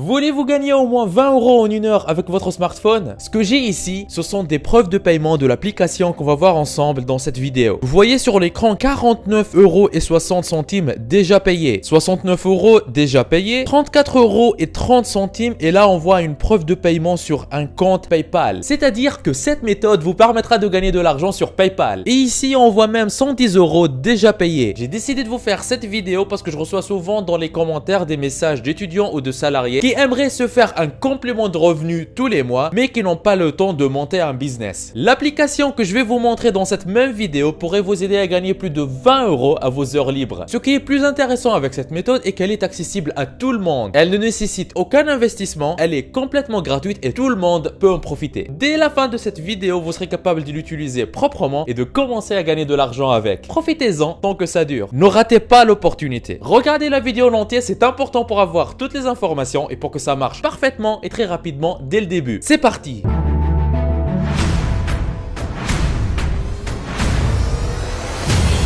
Voulez-vous gagner au moins 20 € en une heure avec votre smartphone? Ce que j'ai ici, ce sont des preuves de paiement de l'application qu'on va voir ensemble dans cette vidéo. Vous voyez sur l'écran 49,60 € déjà payés, 69 € déjà payés, 34,30 € et là on voit une preuve de paiement sur un compte PayPal. C'est-à-dire que cette méthode vous permettra de gagner de l'argent sur PayPal. Et ici on voit même 110 € déjà payés. J'ai décidé de vous faire cette vidéo parce que je reçois souvent dans les commentaires des messages d'étudiants ou de salariés qui aimeraient se faire un complément de revenus tous les mois mais qui n'ont pas le temps de monter un business. L'application que je vais vous montrer dans cette même vidéo pourrait vous aider à gagner plus de 20 € à vos heures libres. Ce qui est plus intéressant avec cette méthode est qu'elle est accessible à tout le monde. Elle ne nécessite aucun investissement, elle est complètement gratuite et tout le monde peut en profiter. Dès la fin de cette vidéo, vous serez capable de l'utiliser proprement et de commencer à gagner de l'argent avec. Profitez-en tant que ça dure. Ne ratez pas l'opportunité. Regardez la vidéo en entier, c'est important pour avoir toutes les informations et pour que ça marche parfaitement et très rapidement dès le début. C'est parti!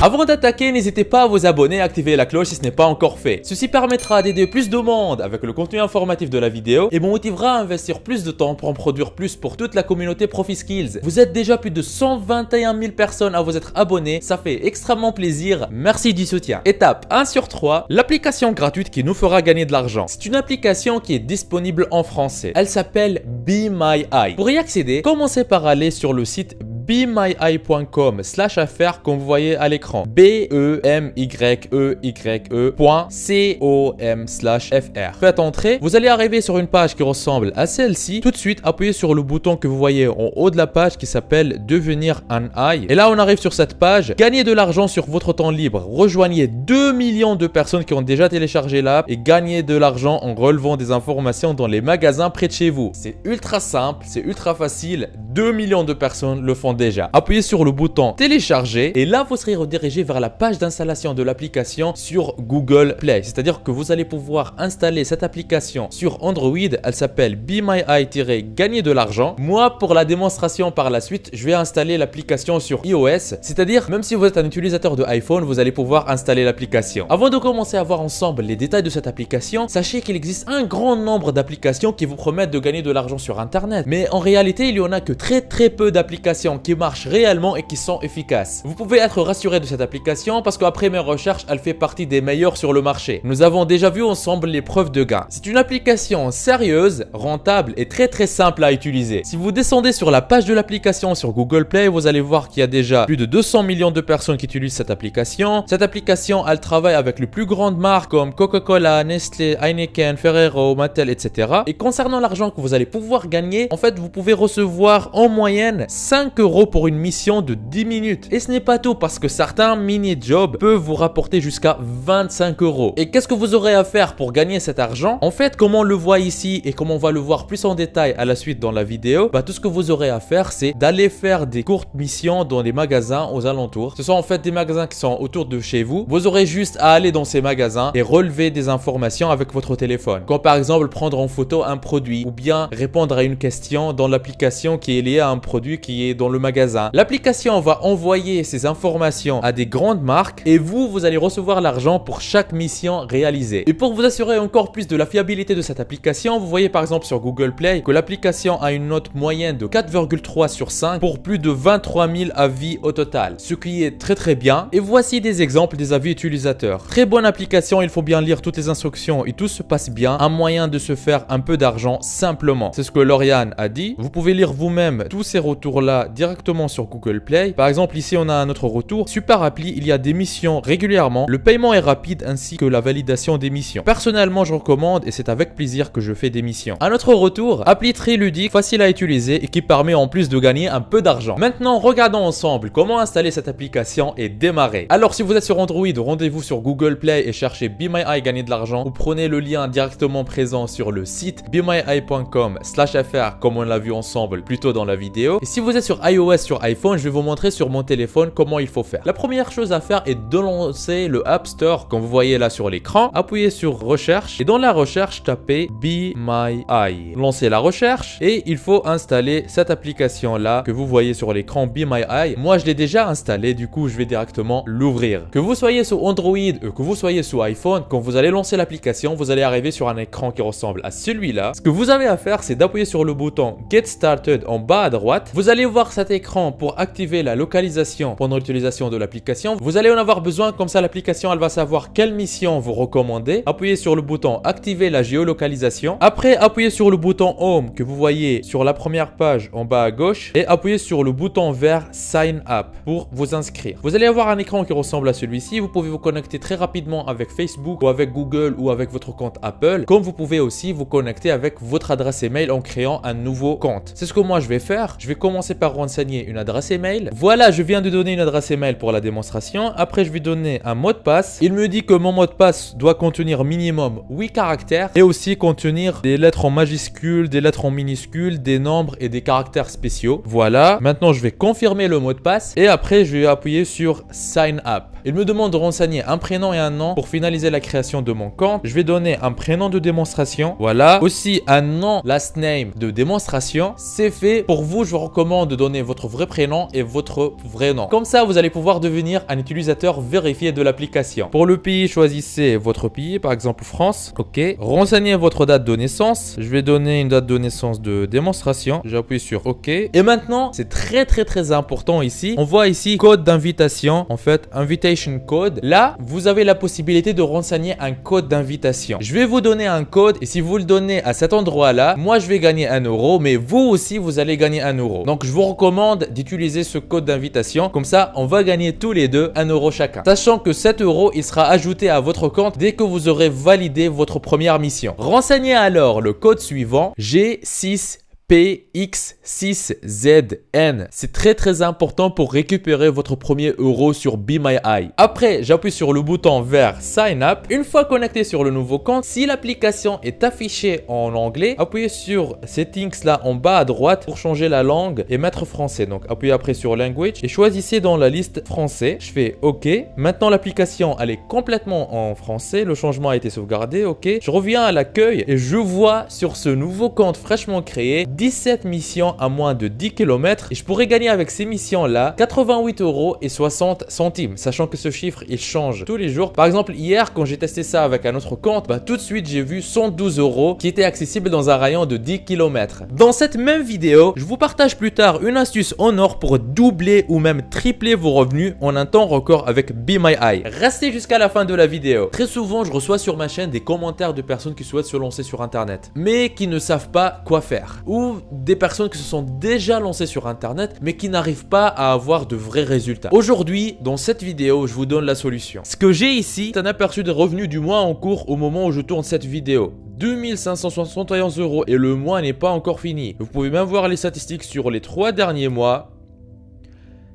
Avant d'attaquer, n'hésitez pas à vous abonner et activer la cloche si ce n'est pas encore fait. Ceci permettra d'aider plus de monde avec le contenu informatif de la vidéo et me motivera à investir plus de temps pour en produire plus pour toute la communauté ProfiSkills. Vous êtes déjà plus de 121 000 personnes à vous être abonnés, ça fait extrêmement plaisir. Merci du soutien. Étape 1 sur 3, l'application gratuite qui nous fera gagner de l'argent. C'est une application qui est disponible en français. Elle s'appelle BeMyEye. Pour y accéder, commencez par aller sur le site bemyeye.com/affaires comme vous voyez à l'écran. bemyeye.com/fr. Faites entrer, vous allez arriver sur une page qui ressemble à celle-ci. Tout de suite, appuyez sur le bouton que vous voyez en haut de la page qui s'appelle Devenir un eye. Et là, on arrive sur cette page. Gagnez de l'argent sur votre temps libre. Rejoignez 2 millions de personnes qui ont déjà téléchargé l'app et gagnez de l'argent en relevant des informations dans les magasins près de chez vous. C'est ultra simple, c'est ultra facile. 2 millions de personnes le font déjà. Appuyez sur le bouton télécharger et là vous serez redirigé vers la page d'installation de l'application sur Google Play. C'est-à-dire que vous allez pouvoir installer cette application sur Android. Elle s'appelle BeMyEye-gagner de l'argent. Moi, pour la démonstration par la suite, je vais installer l'application sur iOS. C'est-à-dire même si vous êtes un utilisateur de iPhone, vous allez pouvoir installer l'application. Avant de commencer à voir ensemble les détails de cette application, sachez qu'il existe un grand nombre d'applications qui vous promettent de gagner de l'argent sur Internet. Mais en réalité, il y en a que très peu d'applications qui marchent réellement et qui sont efficaces. Vous pouvez être rassuré de cette application parce qu'après mes recherches, elle fait partie des meilleures sur le marché. Nous avons déjà vu ensemble les preuves de gain. C'est une application sérieuse, rentable et très simple à utiliser. Si vous descendez sur la page de l'application sur Google Play, vous allez voir qu'il y a déjà plus de 200 millions de personnes qui utilisent cette application. Cette application, elle travaille avec les plus grandes marques comme Coca-Cola, Nestlé, Heineken, Ferrero, Mattel, etc. Et concernant l'argent que vous allez pouvoir gagner, en fait, vous pouvez recevoir en moyenne 5 € pour une mission de 10 minutes. Et ce n'est pas tout parce que certains mini-jobs peuvent vous rapporter jusqu'à 25 €. Et qu'est-ce que vous aurez à faire pour gagner cet argent? En fait, comme on le voit ici et comme on va le voir plus en détail à la suite dans la vidéo, tout ce que vous aurez à faire, c'est d'aller faire des courtes missions dans les magasins aux alentours. Ce sont en fait des magasins qui sont autour de chez vous. Vous aurez juste à aller dans ces magasins et relever des informations avec votre téléphone. Comme par exemple prendre en photo un produit ou bien répondre à une question dans l'application qui est liée à un produit qui est dans le magasin. L'application va envoyer ces informations à des grandes marques et vous allez recevoir l'argent pour chaque mission réalisée. Et pour vous assurer encore plus de la fiabilité de cette application, vous voyez par exemple sur Google Play que l'application a une note moyenne de 4,3 sur 5 pour plus de 23 000 avis au total. Ce qui est très bien. Et voici des exemples des avis utilisateurs. Très bonne application, il faut bien lire toutes les instructions et tout se passe bien. Un moyen de se faire un peu d'argent simplement. C'est ce que Lauriane a dit. Vous pouvez lire vous-même tous ces retours-là directement sur Google Play. Par exemple, ici, on a un autre retour. Super appli, il y a des missions régulièrement. Le paiement est rapide ainsi que la validation des missions. Personnellement, je recommande et c'est avec plaisir que je fais des missions. Un autre retour, appli très ludique, facile à utiliser et qui permet en plus de gagner un peu d'argent. Maintenant, regardons ensemble comment installer cette application et démarrer. Alors, si vous êtes sur Android, rendez-vous sur Google Play et cherchez BeMyEye gagner de l'argent ou prenez le lien directement présent sur le site bemyeye.com/fr comme on l'a vu ensemble plus tôt dans la vidéo. Et si vous êtes sur iOS, iOS sur iPhone, je vais vous montrer sur mon téléphone comment il faut faire. La première chose à faire est de lancer le App Store, comme vous voyez là sur l'écran. Appuyez sur recherche et dans la recherche, tapez Be My Eye. Lancez la recherche et il faut installer cette application là que vous voyez sur l'écran, Be My Eye. Moi, je l'ai déjà installé, du coup, je vais directement l'ouvrir. Que vous soyez sous Android ou que vous soyez sous iPhone, quand vous allez lancer l'application, vous allez arriver sur un écran qui ressemble à celui-là. Ce que vous avez à faire, c'est d'appuyer sur le bouton Get Started en bas à droite. Vous allez voir cet écran pour activer la localisation pendant l'utilisation de l'application. Vous allez en avoir besoin, comme ça l'application elle va savoir quelle mission vous recommandez. Appuyez sur le bouton Activer la géolocalisation. Après, appuyez sur le bouton Home que vous voyez sur la première page en bas à gauche et appuyez sur le bouton vert Sign Up pour vous inscrire. Vous allez avoir un écran qui ressemble à celui-ci. Vous pouvez vous connecter très rapidement avec Facebook ou avec Google ou avec votre compte Apple. Comme vous pouvez aussi vous connecter avec votre adresse email en créant un nouveau compte. C'est ce que moi je vais faire. Je vais commencer par renseigner une adresse email. Voilà, je viens de donner une adresse email pour la démonstration. Après, je vais donner un mot de passe. Il me dit que mon mot de passe doit contenir minimum 8 caractères et aussi contenir des lettres en majuscules, des lettres en minuscules, des nombres et des caractères spéciaux. Voilà. Maintenant, je vais confirmer le mot de passe et après, je vais appuyer sur Sign Up. Il me demande de renseigner un prénom et un nom pour finaliser la création de mon compte. Je vais donner un prénom de démonstration. Voilà. Aussi un nom last name de démonstration. C'est fait. Pour vous, je vous recommande de donner votre vrai prénom et votre vrai nom. Comme ça, vous allez pouvoir devenir un utilisateur vérifié de l'application. Pour le pays, choisissez votre pays, par exemple France. OK. Renseignez votre date de naissance. Je vais donner une date de naissance de démonstration. J'appuie sur OK. Et maintenant, c'est très important ici. On voit ici code d'invitation. En fait, invitation code. Là, vous avez la possibilité de renseigner un code d'invitation. Je vais vous donner un code et si vous le donnez à cet endroit-là, moi je vais gagner 1 euro, mais vous aussi vous allez gagner 1 euro. Donc je vous recommande d'utiliser ce code d'invitation. Comme ça, on va gagner tous les deux 1 euro chacun. Sachant que 7 euros, il sera ajouté à votre compte dès que vous aurez validé votre première mission. Renseignez alors le code suivant G6 PX6ZN. C'est très important pour récupérer votre premier euro sur Be My Eye. Après, j'appuie sur le bouton vert Sign Up. Une fois connecté sur le nouveau compte, si l'application est affichée en anglais, appuyez sur Settings là en bas à droite pour changer la langue et mettre français. Donc appuyez après sur Language et choisissez dans la liste français. Je fais OK. Maintenant l'application elle est complètement en français. Le changement a été sauvegardé. OK. Je reviens à l'accueil et je vois sur ce nouveau compte fraîchement créé 17 missions à moins de 10 km et je pourrais gagner avec ces missions là 88 euros et 60 centimes, sachant que ce chiffre il change tous les jours. Par exemple hier quand j'ai testé ça avec un autre compte, tout de suite j'ai vu 112 euros qui était accessible dans un rayon de 10 km. Dans cette même vidéo, je vous partage plus tard une astuce en or pour doubler ou même tripler vos revenus en un temps record avec Be My Eye. Restez jusqu'à la fin de la vidéo. Très souvent je reçois sur ma chaîne des commentaires de personnes qui souhaitent se lancer sur internet mais qui ne savent pas quoi faire, ou des personnes qui se sont déjà lancées sur internet mais qui n'arrivent pas à avoir de vrais résultats. Aujourd'hui, dans cette vidéo, je vous donne la solution. Ce que j'ai ici, c'est un aperçu des revenus du mois en cours au moment où je tourne cette vidéo. 2571 euros et le mois n'est pas encore fini. Vous pouvez même voir les statistiques sur les 3 derniers mois.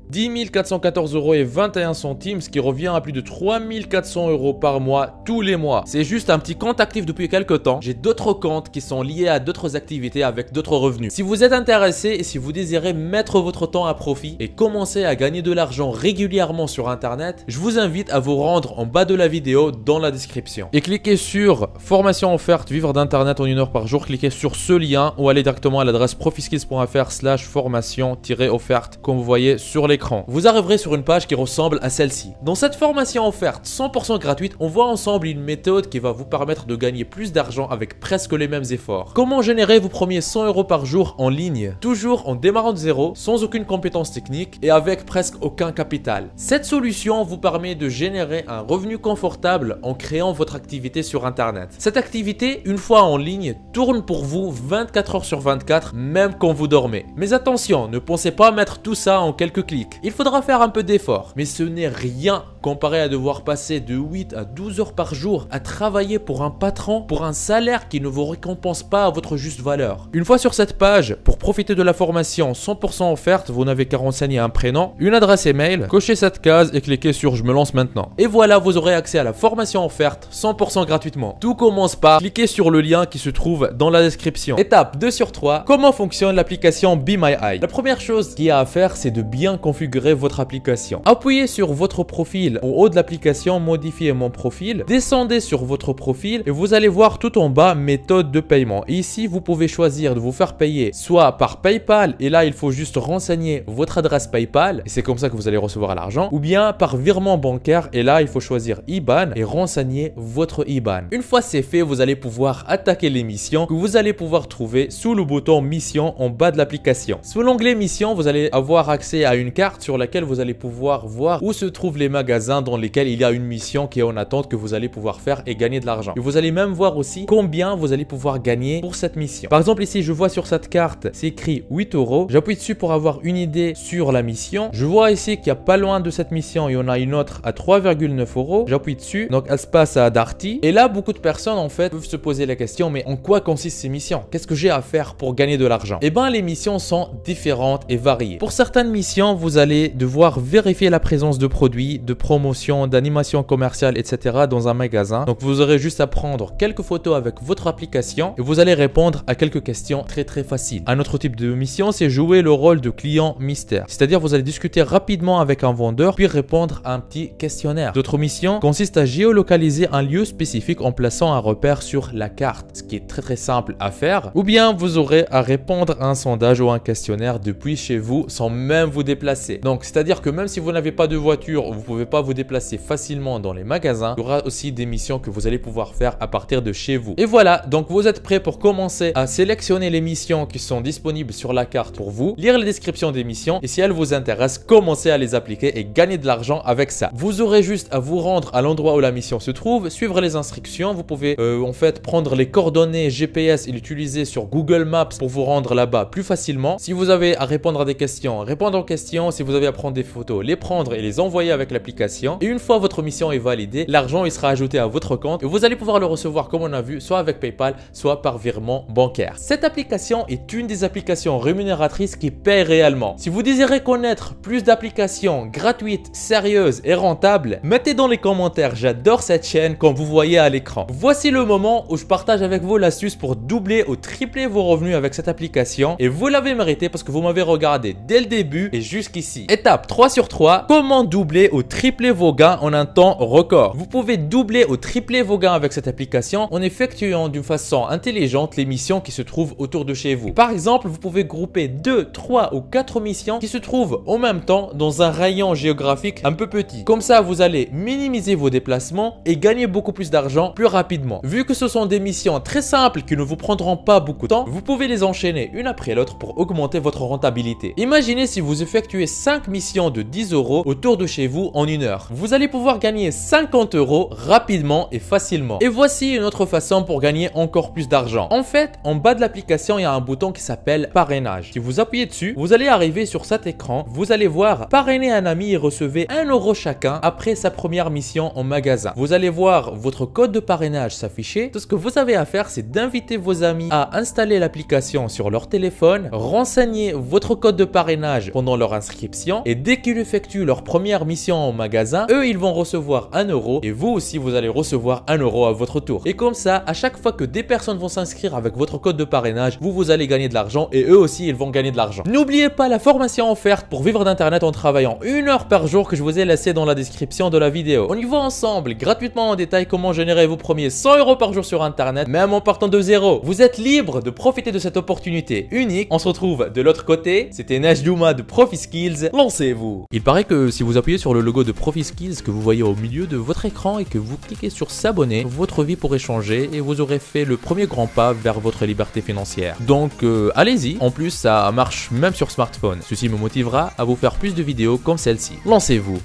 10 414 euros et 21 centimes, ce qui revient à plus de 3400 euros par mois tous les mois. C'est juste un petit compte actif depuis quelques temps. J'ai d'autres comptes qui sont liés à d'autres activités avec d'autres revenus. Si vous êtes intéressé et si vous désirez mettre votre temps à profit et commencer à gagner de l'argent régulièrement sur internet, je vous invite à vous rendre en bas de la vidéo dans la description. Et cliquez sur formation offerte vivre d'internet en 1 heure par jour. Cliquez sur ce lien ou allez directement à l'adresse profiskills.fr/formation-offerte comme vous voyez sur l'écran. Vous arriverez sur une page qui ressemble à celle-ci. Dans cette formation offerte 100% gratuite, on voit ensemble une méthode qui va vous permettre de gagner plus d'argent avec presque les mêmes efforts. Comment générer vos premiers 100 euros par jour en ligne, toujours en démarrant de zéro, sans aucune compétence technique et avec presque aucun capital. Cette solution vous permet de générer un revenu confortable en créant votre activité sur internet. Cette activité, une fois en ligne, tourne pour vous 24 heures sur 24, même quand vous dormez. Mais attention, ne pensez pas mettre tout ça en quelques clics. Il faudra faire un peu d'effort, mais ce n'est rien comparé à devoir passer de 8 à 12 heures par jour à travailler pour un patron, pour un salaire qui ne vous récompense pas à votre juste valeur. Une fois sur cette page, pour profiter de la formation 100% offerte, vous n'avez qu'à renseigner un prénom, une adresse email, cochez cette case et cliquez sur je me lance maintenant. Et voilà, vous aurez accès à la formation offerte 100% gratuitement. Tout commence par cliquer sur le lien qui se trouve dans la description. Étape 2 sur 3, comment fonctionne l'application Be My Eye? La première chose qu'il y a à faire, c'est de bien configurer votre application. Appuyez sur votre profil en haut de l'application, modifiez mon profil, descendez sur votre profil et vous allez voir tout en bas méthode de paiement. Et ici, vous pouvez choisir de vous faire payer soit par PayPal et là, il faut juste renseigner votre adresse PayPal et c'est comme ça que vous allez recevoir l'argent, ou bien par virement bancaire et là, il faut choisir IBAN et renseigner votre IBAN. Une fois c'est fait, vous allez pouvoir attaquer les missions que vous allez pouvoir trouver sous le bouton mission en bas de l'application. Sous l'onglet mission, vous allez avoir accès à une carte sur laquelle vous allez pouvoir voir où se trouvent les magasins dans lesquels il y a une mission qui est en attente que vous allez pouvoir faire et gagner de l'argent. Et vous allez même voir aussi combien vous allez pouvoir gagner pour cette mission. Par exemple, ici, je vois sur cette carte, c'est écrit 8 euros. J'appuie dessus pour avoir une idée sur la mission. Je vois ici qu'il y a pas loin de cette mission, il y en a une autre à 3,9 euros. J'appuie dessus, donc elle se passe à Darty. Et là, beaucoup de personnes en fait peuvent se poser la question, mais en quoi consistent ces missions? Qu'est-ce que j'ai à faire pour gagner de l'argent? Eh bien, les missions sont différentes et variées. Pour certaines missions, vous allez devoir vérifier la présence de produits, de promotions, d'animations commerciales, etc. dans un magasin. Donc, vous aurez juste à prendre quelques photos avec votre application et vous allez répondre à quelques questions très faciles. Un autre type de mission, c'est jouer le rôle de client mystère. C'est-à-dire, vous allez discuter rapidement avec un vendeur puis répondre à un petit questionnaire. D'autres missions consistent à géolocaliser un lieu spécifique en plaçant un repère sur la carte, ce qui est très simple à faire. Ou bien, vous aurez à répondre à un sondage ou un questionnaire depuis chez vous sans même vous déplacer. Donc, c'est-à-dire que même si vous n'avez pas de voiture ou vous ne pouvez pas vous déplacer facilement dans les magasins, il y aura aussi des missions que vous allez pouvoir faire à partir de chez vous. Et voilà, donc vous êtes prêts pour commencer à sélectionner les missions qui sont disponibles sur la carte pour vous, lire les descriptions des missions et si elles vous intéressent, commencez à les appliquer et gagner de l'argent avec ça. Vous aurez juste à vous rendre à l'endroit où la mission se trouve, suivre les instructions. Vous pouvez en fait prendre les coordonnées GPS et l'utiliser sur Google Maps pour vous rendre là-bas plus facilement. Si vous avez à répondre à des questions, répondre aux questions. Si vous avez à prendre des photos, les prendre et les envoyer avec l'application. Et une fois votre mission est validée, l'argent il sera ajouté à votre compte et vous allez pouvoir le recevoir comme on a vu, soit avec PayPal, soit par virement bancaire. Cette application est une des applications rémunératrices qui paie réellement. Si vous désirez connaître plus d'applications gratuites, sérieuses et rentables, mettez dans les commentaires, j'adore cette chaîne comme vous voyez à l'écran. Voici le moment où je partage avec vous l'astuce pour doubler ou tripler vos revenus avec cette application et vous l'avez mérité parce que vous m'avez regardé dès le début et jusqu'ici. Étape 3 sur 3, comment doubler ou tripler vos gains en un temps record? Vous pouvez doubler ou tripler vos gains avec cette application en effectuant d'une façon intelligente les missions qui se trouvent autour de chez vous. Par exemple, vous pouvez grouper 2, 3 ou 4 missions qui se trouvent en même temps dans un rayon géographique un peu petit. Comme ça, vous allez minimiser vos déplacements et gagner beaucoup plus d'argent plus rapidement. Vu que ce sont des missions très simples qui ne vous prendront pas beaucoup de temps, vous pouvez les enchaîner une après l'autre pour augmenter votre rentabilité. Imaginez si vous effectuez 5 missions de 10 euros autour de chez vous en 1 heure. Vous allez pouvoir gagner 50 euros rapidement et facilement. Et voici une autre façon pour gagner encore plus d'argent. En fait, en bas de l'application, il y a un bouton qui s'appelle parrainage. Si vous appuyez dessus, vous allez arriver sur cet écran. Vous allez voir parrainer un ami et recevez 1 euro chacun après sa première mission en magasin. Vous allez voir votre code de parrainage s'afficher. Tout ce que vous avez à faire, c'est d'inviter vos amis à installer l'application sur leur téléphone, renseigner votre code de parrainage pendant leur inscription et dès qu'ils effectuent leur première mission en magasin, eux, ils vont recevoir 1 euro et vous aussi, vous allez recevoir 1 euro à votre tour. Et comme ça, à chaque fois que des personnes vont s'inscrire avec votre code de parrainage, vous allez gagner de l'argent et eux aussi, ils vont gagner de l'argent. N'oubliez pas la formation offerte pour vivre d'internet en travaillant 1 heure par jour que je vous ai laissé dans la description de la vidéo. On y voit ensemble gratuitement en détail comment générer vos premiers 100 euros par jour sur internet, même en partant de zéro. Vous êtes libre de profiter de cette opportunité unique. On se retrouve de l'autre côté. C'était Najdouma de ProfiSkills. Lancez-vous. Il paraît que si vous appuyez sur le logo de ProfiSkills que vous voyez au milieu de votre écran et que vous cliquez sur s'abonner, votre vie pourrait changer et vous aurez fait le premier grand pas vers votre liberté financière. Donc allez-y. En plus, ça marche même sur smartphone. Ceci me motivera à vous faire plus de vidéos comme celle-ci. Lancez-vous.